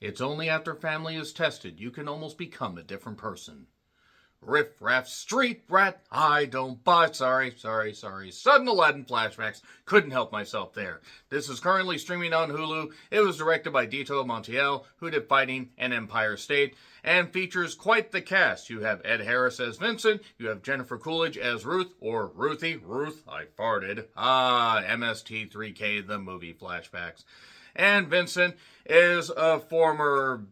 It's only after family is tested you can almost become a different person. Riff, Raff, street rat, I don't buy. Sorry. Sudden Aladdin flashbacks. Couldn't help myself there. This is currently streaming on Hulu. It was directed by Dito Montiel, who did Fighting and Empire State, and features quite the cast. You have Ed Harris as Vincent. You have Jennifer Coolidge as Ruth, or Ruthie. Ruth, I farted. MST3K, the movie flashbacks. And Vincent is a former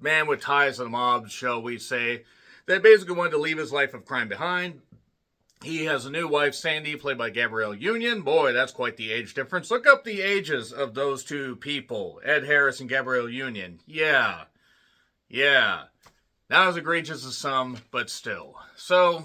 man with ties to the mob, shall we say, that basically wanted to leave his life of crime behind. He has a new wife, Sandy, played by Gabrielle Union. Boy, that's quite the age difference. Look up the ages of those two people, Ed Harris and Gabrielle Union. Yeah. Not as egregious as some, but still. So,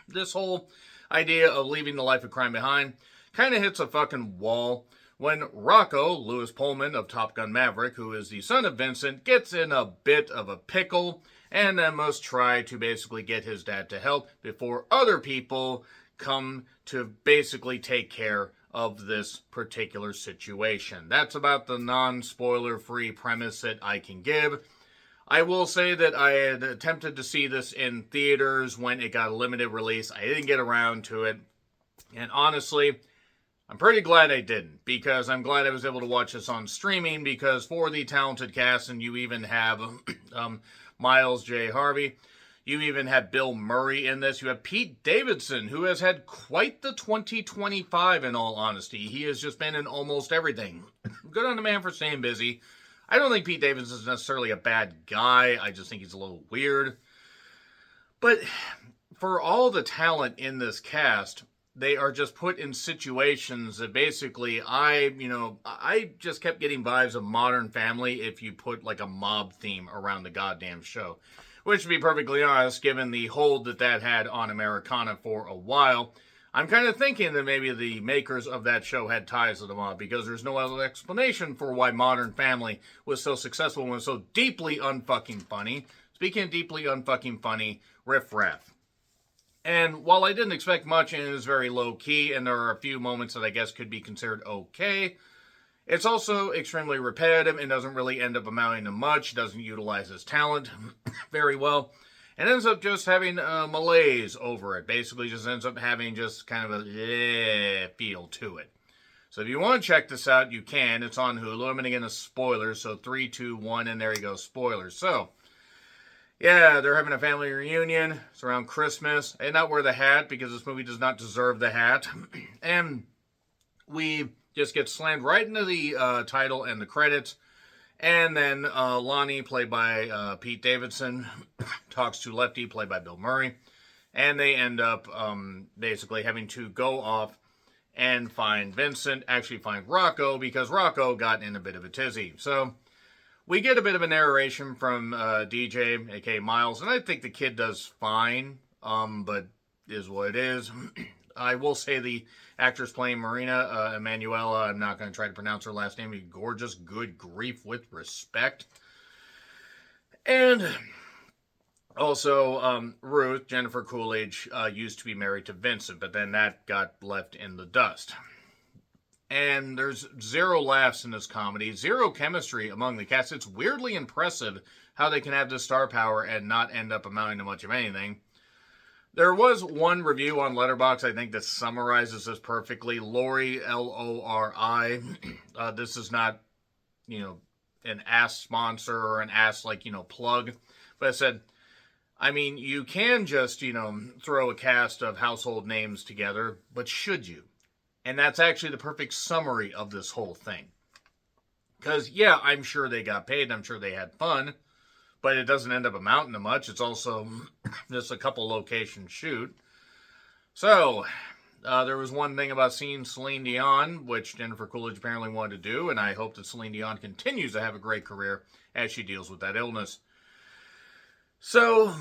this whole idea of leaving the life of crime behind kind of hits a fucking wall when Rocco, Lewis Pullman of Top Gun Maverick, who is the son of Vincent, gets in a bit of a pickle and then must try to basically get his dad to help before other people come to basically take care of this particular situation. That's about the non-spoiler-free premise that I can give. I will say that I had attempted to see this in theaters when it got a limited release. I didn't get around to it. And honestly, I'm pretty glad I didn't, because I'm glad I was able to watch this on streaming, because for the talented cast, and you even have Miles J. Harvey, you even have Bill Murray in this. You have Pete Davidson, who has had quite the 2025, in all honesty. He has just been in almost everything. Good on the man for staying busy. I don't think Pete Davidson is necessarily a bad guy. I just think he's a little weird. But for all the talent in this cast, they are just put in situations that basically I just kept getting vibes of Modern Family if you put like a mob theme around the goddamn show. Which, to be perfectly honest, given the hold that had on Americana for a while, I'm kind of thinking that maybe the makers of that show had ties to the mob, because there's no other explanation for why Modern Family was so successful and was so deeply unfucking funny. Speaking of deeply unfucking funny, Riff Raff. And while I didn't expect much and it is very low-key, and there are a few moments that I guess could be considered okay, it's also extremely repetitive and doesn't really end up amounting to much, doesn't utilize his talent very well, and ends up just having a malaise over it. Basically just ends up having just kind of a feel to it. So if you want to check this out, you can. It's on Hulu. I'm going to get into spoilers, so 3, 2, 1, and there you go, spoilers. So, yeah, they're having a family reunion. It's around Christmas. And not wear the hat, because this movie does not deserve the hat. And we just get slammed right into the title and the credits. And then Lonnie, played by Pete Davidson, talks to Lefty, played by Bill Murray. And they end up basically having to go off and find Vincent, actually find Rocco, because Rocco got in a bit of a tizzy. So we get a bit of a narration from DJ, aka Miles, and I think the kid does fine, but is what it is. I will say the actress playing Marina, Emanuela, I'm not going to try to pronounce her last name, gorgeous, good grief, with respect. And also, Ruth, Jennifer Coolidge, used to be married to Vincent, but then that got left in the dust. And there's zero laughs in this comedy, zero chemistry among the cast. It's weirdly impressive how they can have this star power and not end up amounting to much of anything. There was one review on Letterboxd, I think, that summarizes this perfectly. Lori, Lori, this is not, an ass sponsor or an ass, plug. But it said, I mean, you can just, throw a cast of household names together, but should you? And that's actually the perfect summary of this whole thing. Because, yeah, I'm sure they got paid, and I'm sure they had fun, but it doesn't end up amounting to much. It's also just a couple location shoot. So, there was one thing about seeing Celine Dion, which Jennifer Coolidge apparently wanted to do, and I hope that Celine Dion continues to have a great career as she deals with that illness. So,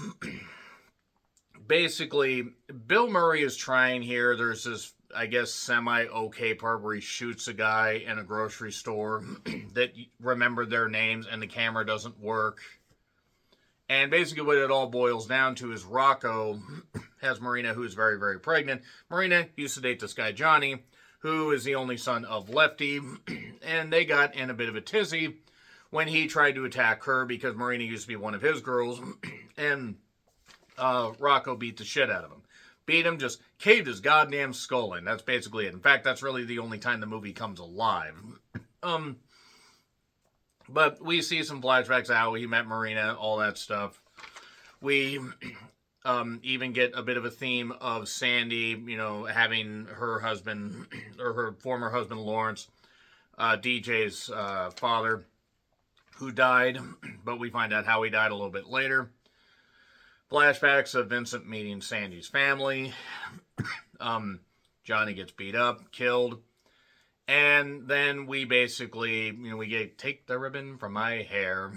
basically, Bill Murray is trying here. There's this, I guess, semi-okay part where he shoots a guy in a grocery store that remembered their names and the camera doesn't work. And basically what it all boils down to is Rocco has Marina, who's very, very pregnant. Marina used to date this guy, Johnny, who is the only son of Lefty. And they got in a bit of a tizzy when he tried to attack her because Marina used to be one of his girls, and Rocco beat the shit out of him. Beat him, just caved his goddamn skull in. That's basically it. In fact, that's really the only time the movie comes alive. But we see some flashbacks of how he met Marina, all that stuff. We even get a bit of a theme of Sandy, having her husband, or her former husband Lawrence, DJ's father, who died, but we find out how he died a little bit later. Flashbacks of Vincent meeting Sandy's family. Johnny gets beat up, killed. And then we basically, we take the ribbon from my hair.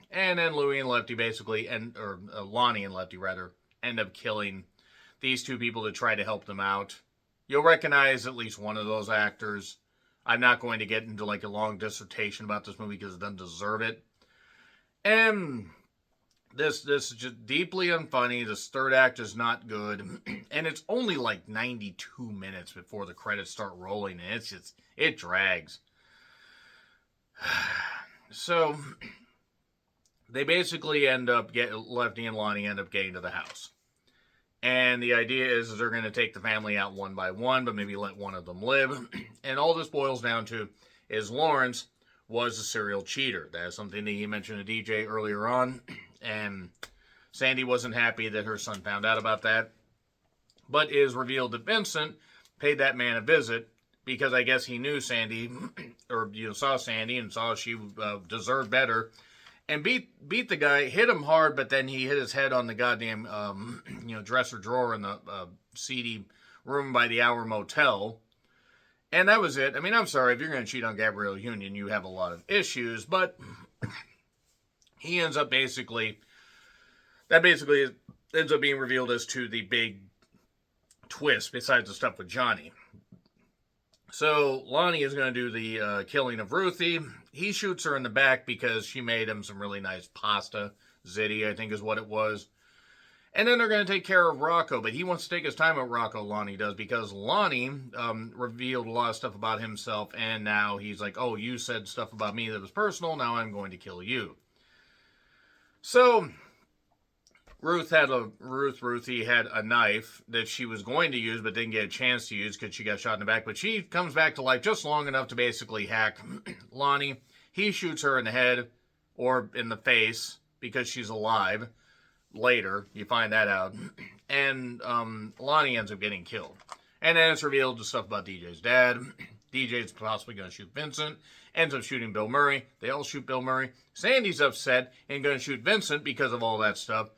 And then Louie and Lefty basically, or Lonnie and Lefty rather, end up killing these two people to try to help them out. You'll recognize at least one of those actors. I'm not going to get into like a long dissertation about this movie because it doesn't deserve it. And this is just deeply unfunny. This third act is not good. And it's only like 92 minutes before the credits start rolling. And it drags. So they basically Lefty and Lonnie end up getting to the house. And the idea is they're going to take the family out one by one, but maybe let one of them live. And all this boils down to is Lawrence was a serial cheater. That is something that he mentioned to DJ earlier on. And Sandy wasn't happy that her son found out about that. But it is revealed that Vincent paid that man a visit because I guess he knew Sandy, or saw Sandy and saw she deserved better. And beat the guy, hit him hard, but then he hit his head on the goddamn, dresser drawer in the seedy room by the Hour Motel. And that was it. I mean, I'm sorry, if you're going to cheat on Gabrielle Union, you have a lot of issues, but he ends up ends up being revealed as to the big twist besides the stuff with Johnny. So Lonnie is going to do the killing of Ruthie. He shoots her in the back because she made him some really nice pasta. Ziti, I think is what it was. And then they're going to take care of Rocco, but he wants to take his time with Rocco, Lonnie does, because Lonnie revealed a lot of stuff about himself, and now he's like, oh, you said stuff about me that was personal, now I'm going to kill you. So Ruthie had a knife that she was going to use but didn't get a chance to use because she got shot in the back. But she comes back to life just long enough to basically hack Lonnie. He shoots her in the head or in the face because she's alive. Later, you find that out. And Lonnie ends up getting killed. And then it's revealed the stuff about DJ's dad. DJ's possibly going to shoot Vincent. Ends up shooting Bill Murray. They all shoot Bill Murray. Sandy's upset and going to shoot Vincent because of all that stuff.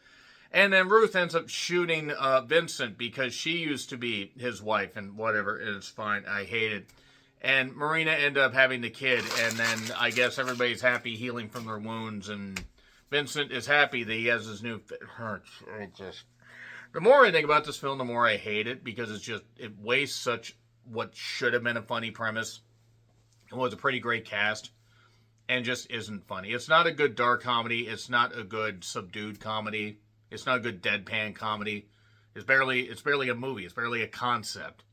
And then Ruth ends up shooting Vincent because she used to be his wife and whatever. It's fine. I hate it. And Marina ended up having the kid. And then I guess everybody's happy healing from their wounds. And Vincent is happy that he has his new... The more I think about this film, the more I hate it. Because it wastes such what should have been a funny premise. It was a pretty great cast. And just isn't funny. It's not a good dark comedy. It's not a good subdued comedy. It's not a good deadpan comedy. It's barely a movie. It's barely a concept.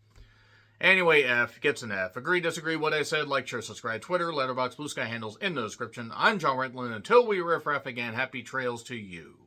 Anyway, F gets an F. Agree, disagree, what I said, like, share, subscribe, Twitter, Letterboxd, Blue Sky handles in the description. I'm John Rentlin. Until we riff raff again, happy trails to you.